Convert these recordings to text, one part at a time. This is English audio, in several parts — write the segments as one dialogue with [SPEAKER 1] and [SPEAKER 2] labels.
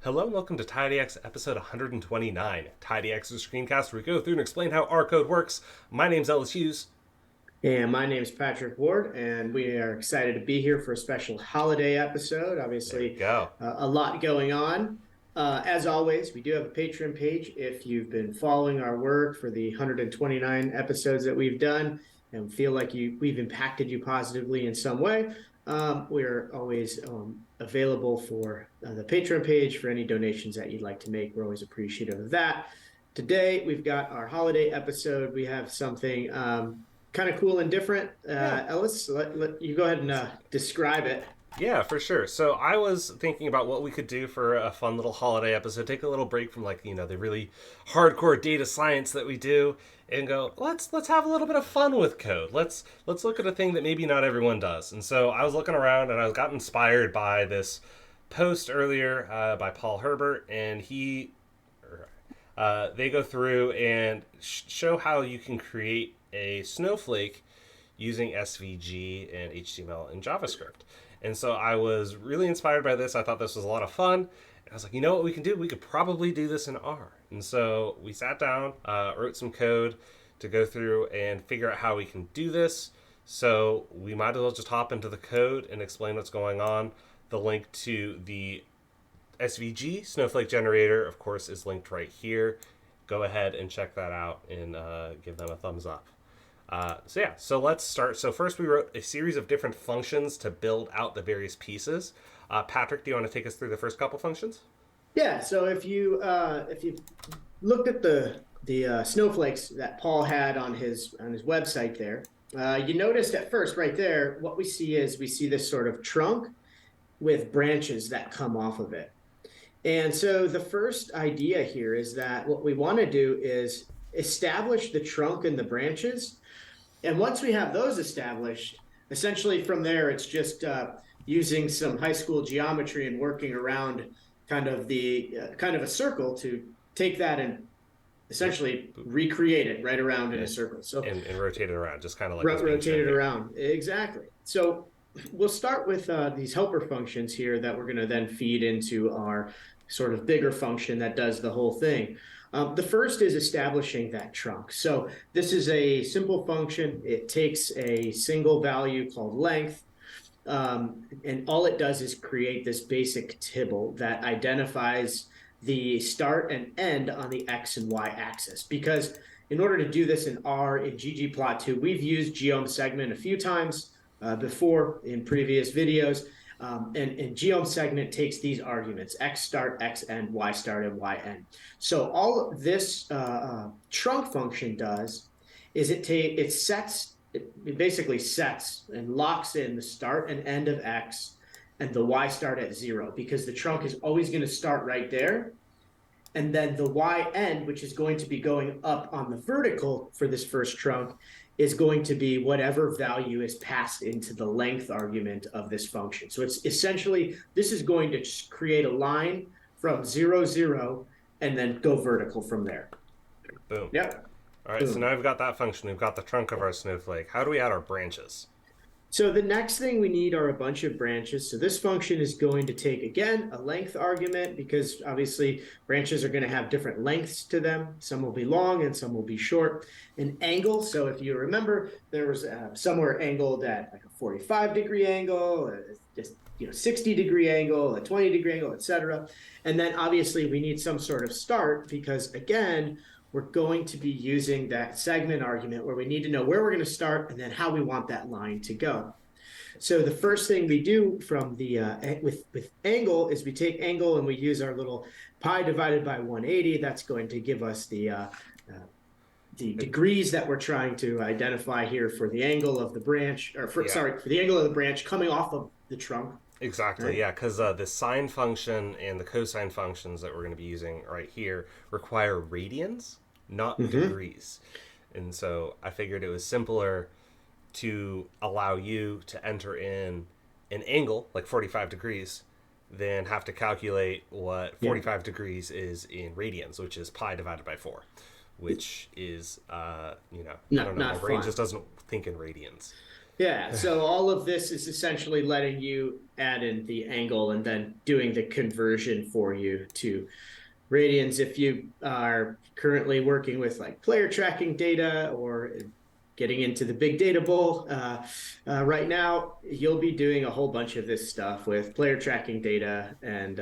[SPEAKER 1] Hello and welcome to TidyX episode 129. TidyX is a screencast where we go through and explain how our code works. My name's Ellis Hughes.
[SPEAKER 2] And my name is Patrick Ward, and we are excited to be here for a special holiday episode.
[SPEAKER 1] There we
[SPEAKER 2] Obviously,
[SPEAKER 1] go.
[SPEAKER 2] a lot going on. As always, we do have a Patreon page. If you've been following our work for the 129 episodes that we've done and feel like we've impacted you positively in some way, we're always available for the Patreon page for any donations that you'd like to make. We're always appreciative of that. Today, we've got our holiday episode. We have something kind of cool and different.
[SPEAKER 1] Yeah.
[SPEAKER 2] Ellis, let you go ahead and describe it.
[SPEAKER 1] Yeah, for sure. So I was thinking about what we could do for a fun little holiday episode. Take a little break from the really hardcore data science that we do and go, let's have a little bit of fun with code. Let's look at a thing that maybe not everyone does. And so I was looking around and I got inspired by this post earlier by Paul Herbert, and they go through and show how you can create a snowflake using SVG and HTML and JavaScript. And so I was really inspired by this. I thought this was a lot of fun. And I was like, you know what we can do? We could probably do this in R. And so we sat down, wrote some code to go through and figure out how we can do this. So we might as well just hop into the code and explain what's going on. The link to the SVG Snowflake generator, of course, is linked right here. Go ahead and check that out and give them a thumbs up. So let's start. So first we wrote a series of different functions to build out the various pieces. Patrick, do you want to take us through the first couple functions?
[SPEAKER 2] Yeah. So if you looked at the snowflakes that Paul had on his website there, you noticed at first right there what we see is this sort of trunk with branches that come off of it. And so the first idea here is that what we want to do is establish the trunk and the branches. And once we have those established, essentially from there, it's just using some high school geometry and working around kind of a circle to take that and essentially recreate it right around in a circle. So
[SPEAKER 1] and rotate it around, just kind of like
[SPEAKER 2] rotate it around. Exactly. So we'll start with these helper functions here that we're going to then feed into our sort of bigger function that does the whole thing. The first is establishing that trunk. So this is a simple function. It takes a single value called length, and all it does is create this basic tibble that identifies the start and end on the X and Y axis. Because in order to do this in R, in ggplot2, we've used geom segment a few times before in previous videos. And geom segment takes these arguments: X start, X end, Y start, and Y end. So all this trunk function does is it basically sets and locks in the start and end of X and the Y start at 0, because the trunk is always going to start right there. And then the Y end, which is going to be going up on the vertical for this first trunk, is going to be whatever value is passed into the length argument of this function. So it's essentially, this is going to create a line from 0, 0, and then go vertical from there.
[SPEAKER 1] Boom.
[SPEAKER 2] Yep.
[SPEAKER 1] All right, so now we've got that function. We've got the trunk of our snowflake. How do we add our branches?
[SPEAKER 2] So the next thing we need are a bunch of branches. So this function is going to take, again, a length argument, because obviously branches are going to have different lengths to them. Some will be long and some will be short. An angle. So if you remember, there was somewhere angled at like a 45-degree angle, just 60-degree angle, a 20-degree angle, etc. And then obviously we need some sort of start, because again, we're going to be using that segment argument where we need to know where we're going to start and then how we want that line to go. So the first thing we do from the with angle is we take angle and we use our little pi divided by 180. That's going to give us the degrees that we're trying to identify here for the angle of the branch, or for the angle of the branch coming off of the trunk.
[SPEAKER 1] Exactly, right? Yeah, because the sine function and the cosine functions that we're going to be using right here require radians, not degrees. And so I figured it was simpler to allow you to enter in an angle, like 45 degrees, than have to calculate what 45 degrees is in radians, which is pi divided by 4, which is, I don't know, my brain just doesn't think in radians.
[SPEAKER 2] Yeah, so all of this is essentially letting you add in the angle and then doing the conversion for you to radians. If you are currently working with like player tracking data or getting into the big data bowl right now, you'll be doing a whole bunch of this stuff with player tracking data, and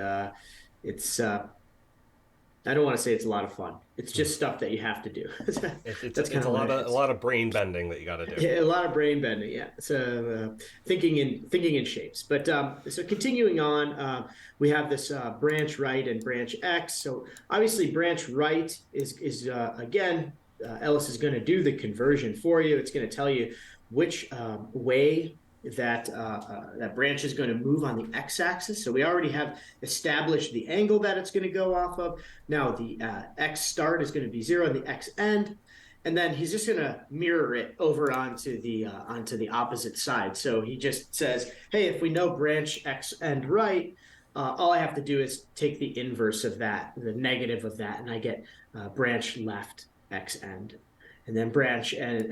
[SPEAKER 2] it's I don't want to say it's a lot of fun. It's just stuff that you have to do. That's kind
[SPEAKER 1] It's
[SPEAKER 2] of what it
[SPEAKER 1] a
[SPEAKER 2] is.
[SPEAKER 1] lot of brain bending that you got to do.
[SPEAKER 2] Yeah, a lot of brain bending, yeah. So thinking in shapes. But so continuing on, we have this branch right and branch X. So obviously, branch right is again, Ellis is going to do the conversion for you. It's going to tell you which way that branch is going to move on the x-axis. So we already have established the angle that it's going to go off of. Now the x start is going to be 0 and the x end, and then he's just going to mirror it over onto the opposite side. So he just says, hey, if we know branch x end right, all I have to do is take the inverse of that, the negative of that, and I get branch left x end. And then branch and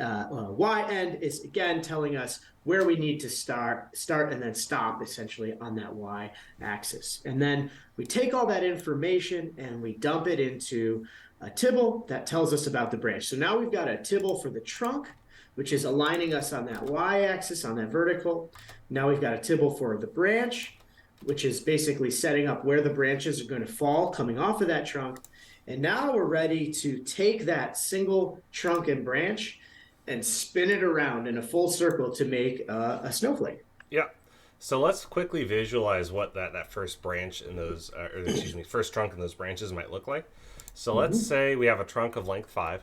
[SPEAKER 2] y end is again telling us where we need to start and then stop essentially on that y axis. And then we take all that information and we dump it into a tibble that tells us about the branch. So now we've got a tibble for the trunk, which is aligning us on that y-axis, on that vertical. Now we've got a tibble for the branch, which is basically setting up where the branches are going to fall coming off of that trunk. And now we're ready to take that single trunk and branch and spin it around in a full circle to make a snowflake.
[SPEAKER 1] Yeah. So let's quickly visualize what that first branch in those, or excuse me, first trunk in those branches might look like. So let's
[SPEAKER 2] Mm-hmm.
[SPEAKER 1] say we have a trunk of length 5.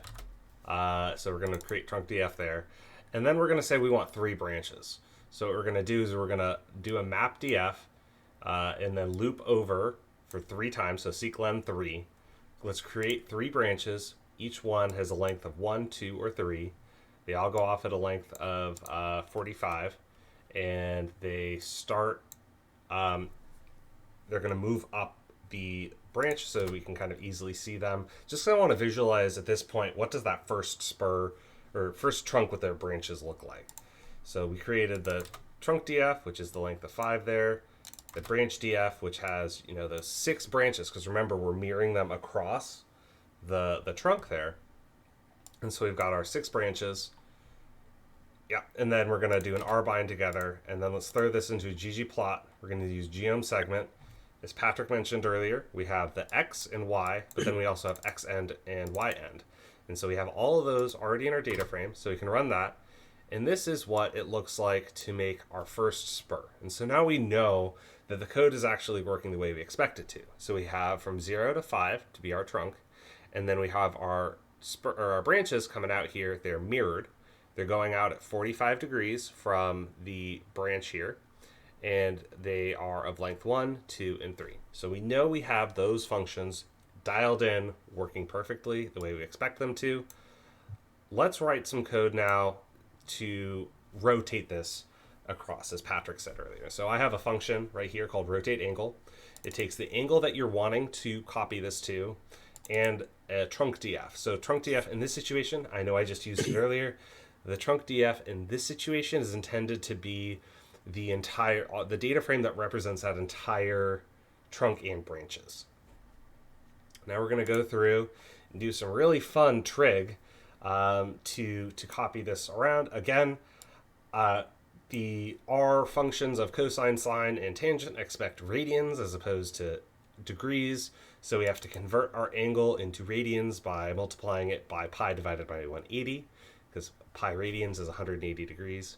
[SPEAKER 1] So we're going to create trunk df there. And then we're going to say we want 3 branches. So what we're going to do is we're going to do a map df and then loop over for 3 times. So seek len 3. Let's create 3 branches. Each one has a length of 1, 2, or 3. They all go off at a length of 45. And they start, they're going to move up the branch so we can kind of easily see them. Just so I want to visualize at this point, what does that first spur or first trunk with their branches look like? So we created the trunk DF, which is the length of 5 there, the branch DF, which has, those 6 branches, because remember, we're mirroring them across the trunk there. And so we've got our 6 branches. Yeah, and then we're going to do an R bind together, and then let's throw this into a ggplot. We're going to use geom segment. As Patrick mentioned earlier, we have the X and Y, but then we also have X end and Y end. And so we have all of those already in our data frame, so we can run that. And this is what it looks like to make our first spur. And so now we know that the code is actually working the way we expect it to. So we have from 0 to 5 to be our trunk, and then we have our our branches coming out here. They're mirrored. They're going out at 45 degrees from the branch here, and they are of length 1, 2, and 3. So we know we have those functions dialed in, working perfectly the way we expect them to. Let's write some code now to rotate this across, as Patrick said earlier. So I have a function right here called rotate angle. It takes the angle that you're wanting to copy this to and a trunk df. So trunk df in this situation, I know I just used it earlier. The trunk df in this situation is intended to be the data frame that represents that entire trunk and branches. Now we're going to go through and do some really fun trig to copy this around. Again, the R functions of cosine, sine, and tangent expect radians as opposed to degrees. So we have to convert our angle into radians by multiplying it by pi divided by 180, because pi radians is 180 degrees.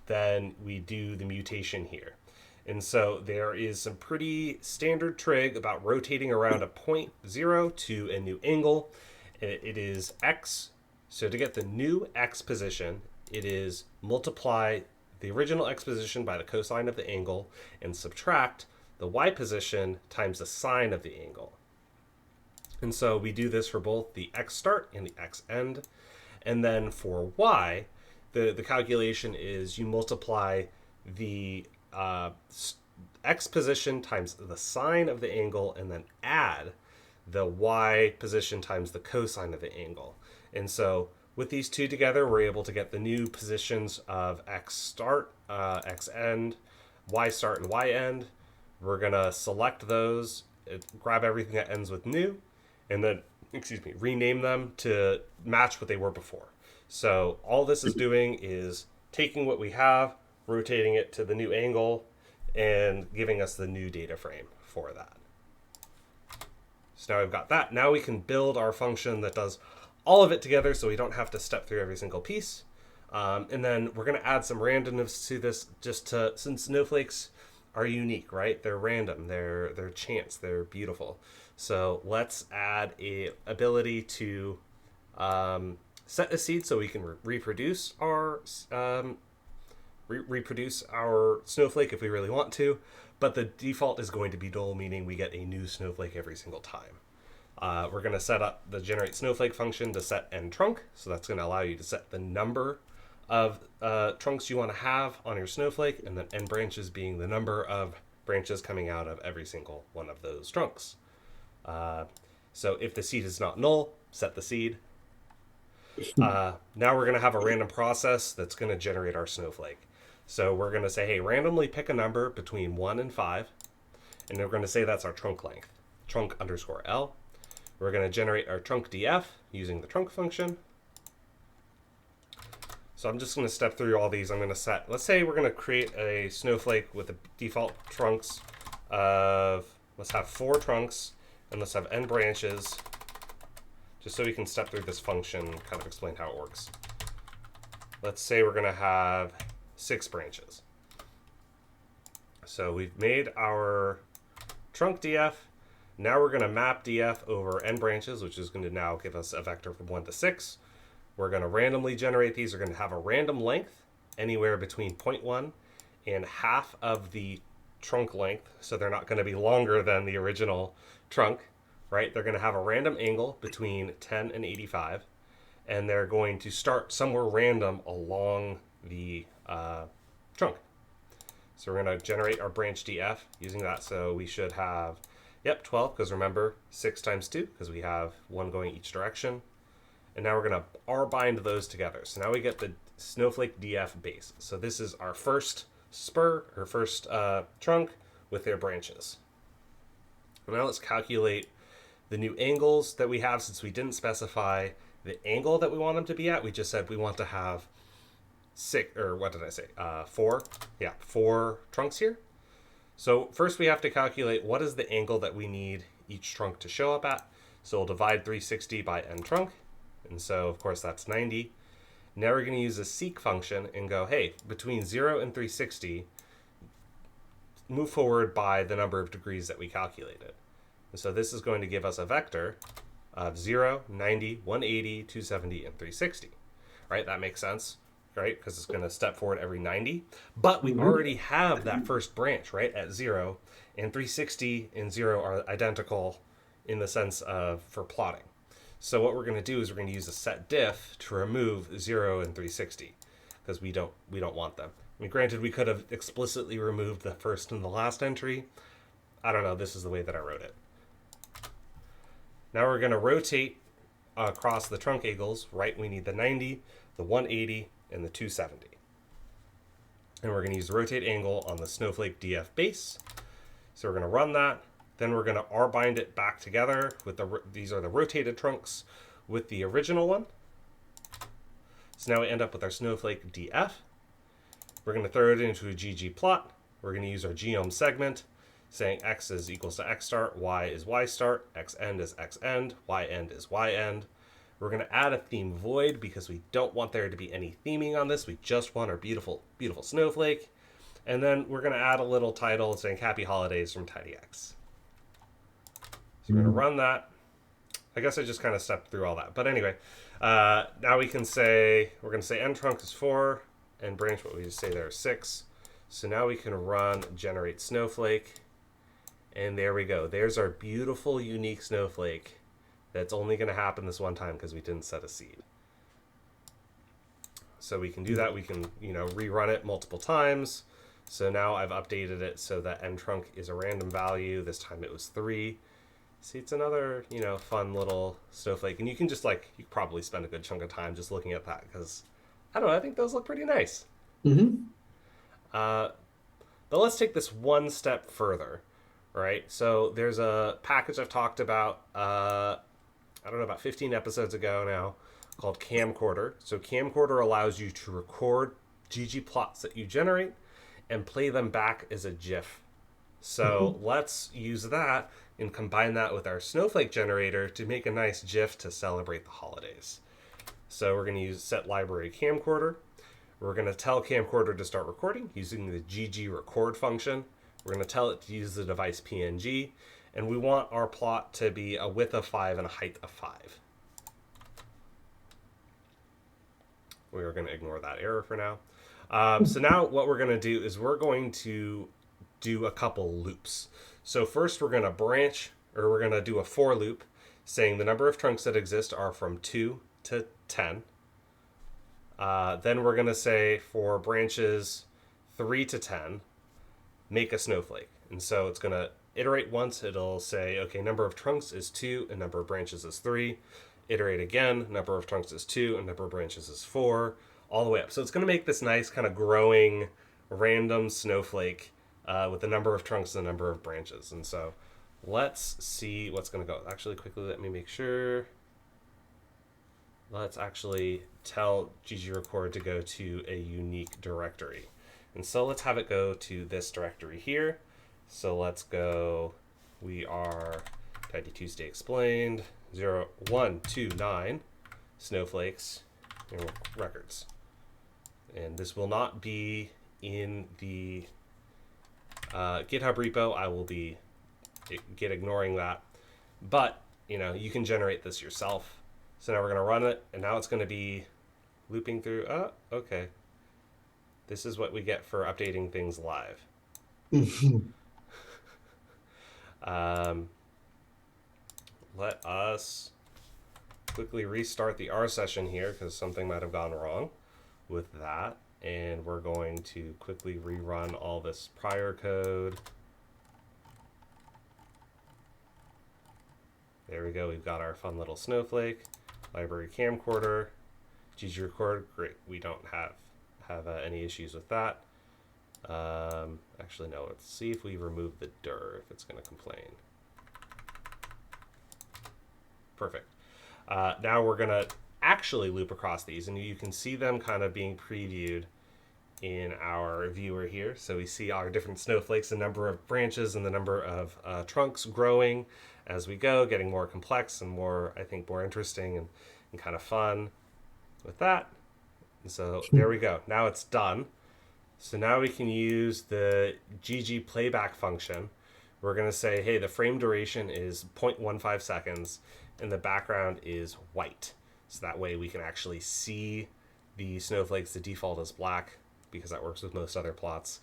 [SPEAKER 1] Then we do the mutation here. And so there is some pretty standard trig about rotating around a point 0 to a new angle. It is x. So to get the new x position, it is multiply the original x position by the cosine of the angle and subtract the y position times the sine of the angle. And so we do this for both the x start and the x end. And then for y, the calculation is you multiply the x position times the sine of the angle and then add the y position times the cosine of the angle. And so with these two together, we're able to get the new positions of x start, x end, y start, and y end. We're going to select those, grab everything that ends with new, and then, rename them to match what they were before. So all this is doing is taking what we have, rotating it to the new angle, and giving us the new data frame for that. So now we've got that. Now we can build our function that does all of it together so we don't have to step through every single piece. And then we're going to add some randomness to this since snowflakes are unique, right? They're random, they're chance, they're beautiful. So let's add a ability to set a seed so we can reproduce our snowflake if we really want to, but the default is going to be null, meaning we get a new snowflake every single time. We're going to set up the generate snowflake function to set end trunk, so that's going to allow you to set the number of trunks you want to have on your snowflake, and then end branches being the number of branches coming out of every single one of those trunks. So if the seed is not null, set the seed. Now we're going to have a random process that's going to generate our snowflake. So we're going to say, hey, randomly pick a number between 1 and 5, and we're going to say that's our trunk length, trunk underscore L. We're going to generate our trunk df using the trunk function. So I'm just going to step through all these. I'm going to set, let's say we're going to create a snowflake with the default trunks of, let's have 4 trunks, and let's have n branches, just so we can step through this function, kind of explain how it works. Let's say we're going to have 6 branches. So we've made our trunk df. Now we're going to map df over n branches, which is going to now give us a vector from 1 to 6. We're going to randomly generate these. We're going to have a random length, anywhere between 0.1 and half of the trunk length. So they're not going to be longer than the original trunk, right? They're going to have a random angle between 10 and 85. And they're going to start somewhere random along the trunk. So we're going to generate our branch df using that. So we should have, 12, because remember, 6 times 2, because we have 1 going each direction. And now we're going to r-bind those together. So now we get the snowflake df base. So this is our first spur, or first trunk with their branches. And now let's calculate the new angles that we have, since we didn't specify the angle that we want them to be at. We just said we want to have 4. 4 trunks here. So first we have to calculate what is the angle that we need each trunk to show up at. So we'll divide 360 by n trunk. And so, of course, that's 90. Now we're going to use a seek function and go, hey, between 0 and 360, move forward by the number of degrees that we calculated. And so this is going to give us a vector of 0, 90, 180, 270, and 360. Right? That makes sense, right? Because it's going to step forward every 90. But we already have that first branch, right, at 0. And 360 and 0 are identical in the sense of for plotting. So what we're going to do is we're going to use a set diff to remove 0 and 360, because we don't want them. I mean, granted, we could have explicitly removed the first and the last entry. I don't know. This is the way that I wrote it. Now we're going to rotate across the trunk angles. Right, we need the 90, the 180, and the 270. And we're going to use the rotate angle on the snowflake df base. So we're going to run that. Then we're going to r-bind it back together with these are the rotated trunks with the original one. So now we end up with our snowflake df. We're going to throw it into a ggplot. We're going to use our geom segment, saying x is equals to x start, y is y start, x end is x end, y end is y end. We're going to add a theme void because we don't want there to be any theming on this. We just want our beautiful, beautiful snowflake. And then we're going to add a little title saying Happy Holidays from TidyX. So we're going to run that. I guess I just kind of stepped through all that. But anyway, now we can say, we're going to say end trunk is 4, and branch, what we just say there is 6. So now we can run generate snowflake. And there we go. There's our beautiful, unique snowflake that's only going to happen this one time because we didn't set a seed. So we can do that. We can, rerun it multiple times. So now I've updated it so that end trunk is a random value. This time it was 3. See, it's another, fun little snowflake. And you can just, like, you probably spend a good chunk of time just looking at that because, I don't know, I think those look pretty nice.
[SPEAKER 2] Mm-hmm.
[SPEAKER 1] Uh, but let's take this one step further, right? So there's a package I've talked about, I don't know, about 15 episodes ago now called Camcorder. So Camcorder allows you to record ggplots that you generate and play them back as a GIF. So
[SPEAKER 2] Mm-hmm.
[SPEAKER 1] let's use that and combine that with our Snowflake generator to make a nice GIF to celebrate the holidays. So we're going to use set library camcorder. We're going to tell camcorder to start recording using the gg record function. We're going to tell it to use the device PNG, and we want our plot to be a width of 5 and a height of 5. We are going to ignore that error for now. So now what we're going to do is we're going to do a couple loops. So first we're going to branch, or we're going to do a for loop saying the number of trunks that exist are from 2 to 10. Then we're going to say for branches 3 to 10, make a snowflake. And so it's going to iterate once. It'll say, okay, number of trunks is 2 and number of branches is 3. Iterate again, number of trunks is 2 and number of branches is 4, all the way up. So it's going to make this nice kind of growing random snowflake with the number of trunks and the number of branches. And so let's see what's going to go. Actually, quickly, let me make sure. Let's actually tell ggrecord to go to a unique directory. And so let's have it go to this directory here. So let's go, we are Tidy Tuesday Explained, 0129 snowflakes and records. And this will not be in the GitHub repo. I will be ignoring that. But, you can generate this yourself. So now we're going to run it, and now it's going to be looping through. Oh, okay. This is what we get for updating things live. Let us quickly restart the R session here because something might have gone wrong with that. And we're going to quickly rerun all this prior code. There we go. We've got our fun little snowflake. Library camcorder. ggrecord. Great. We don't have any issues with that. Actually, no. Let's see if we remove the dir, if it's going to complain. Perfect. Now we're going to actually loop across these, and you can see them kind of being previewed in our viewer here. So we see our different snowflakes, the number of branches and the number of trunks growing as we go, getting more complex and more, I think, more interesting and kind of fun with that. And so there we go. Now it's done. So now we can use the gg playback function. We're going to say, hey, the frame duration is 0.15 seconds and the background is white. So that way we can actually see the snowflakes. The default is black because that works with most other plots.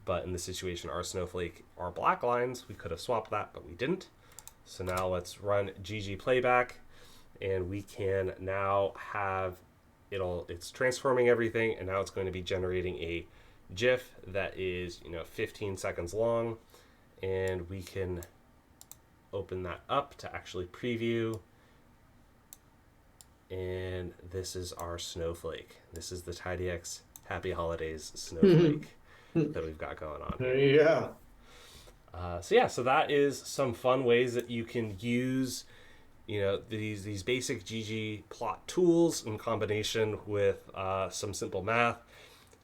[SPEAKER 1] But in this situation, our snowflake are black lines. We could have swapped that, but we didn't. So now let's run gg playback, and we can now have it's transforming everything, and now it's going to be generating a GIF that is 15 seconds long, and we can open that up to actually preview. And this is our snowflake. This is the TidyX Happy Holidays snowflake that we've got going on here.
[SPEAKER 2] There you go.
[SPEAKER 1] So that is some fun ways that you can use these basic ggplot tools in combination with some simple math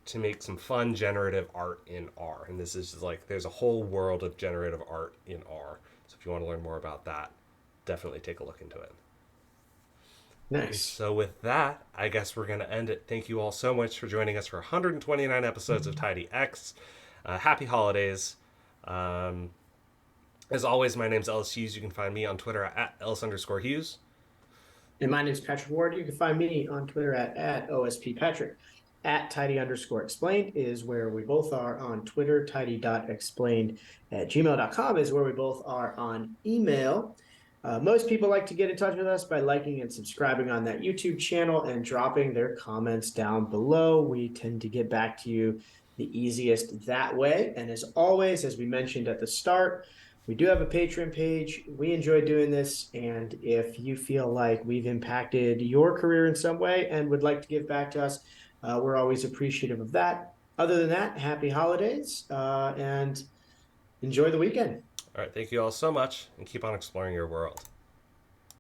[SPEAKER 1] to make some fun generative art in R. And this is just like, there's a whole world of generative art in R. So if you want to learn more about that, definitely take a look into it.
[SPEAKER 2] Nice.
[SPEAKER 1] So with that, I guess we're going to end it. Thank you all so much for joining us for 129 episodes of TidyX. Happy holidays. As always, my name's Ellis Hughes. You can find me on Twitter at Ellis_Hughes.
[SPEAKER 2] And my name's Patrick Ward. You can find me on Twitter at OSPPatrick. At Tidy_Explained is where we both are on Twitter. Tidy.explained@gmail.com is where we both are on email. Most people like to get in touch with us by liking and subscribing on that YouTube channel and dropping their comments down below. We tend to get back to you the easiest that way. And as always, as we mentioned at the start, We do have a Patreon page. We enjoy doing this. And if you feel like we've impacted your career in some way and would like to give back to us, we're always appreciative of that. Other than that, happy holidays and enjoy the weekend.
[SPEAKER 1] All right, thank you all so much, and keep on exploring your world.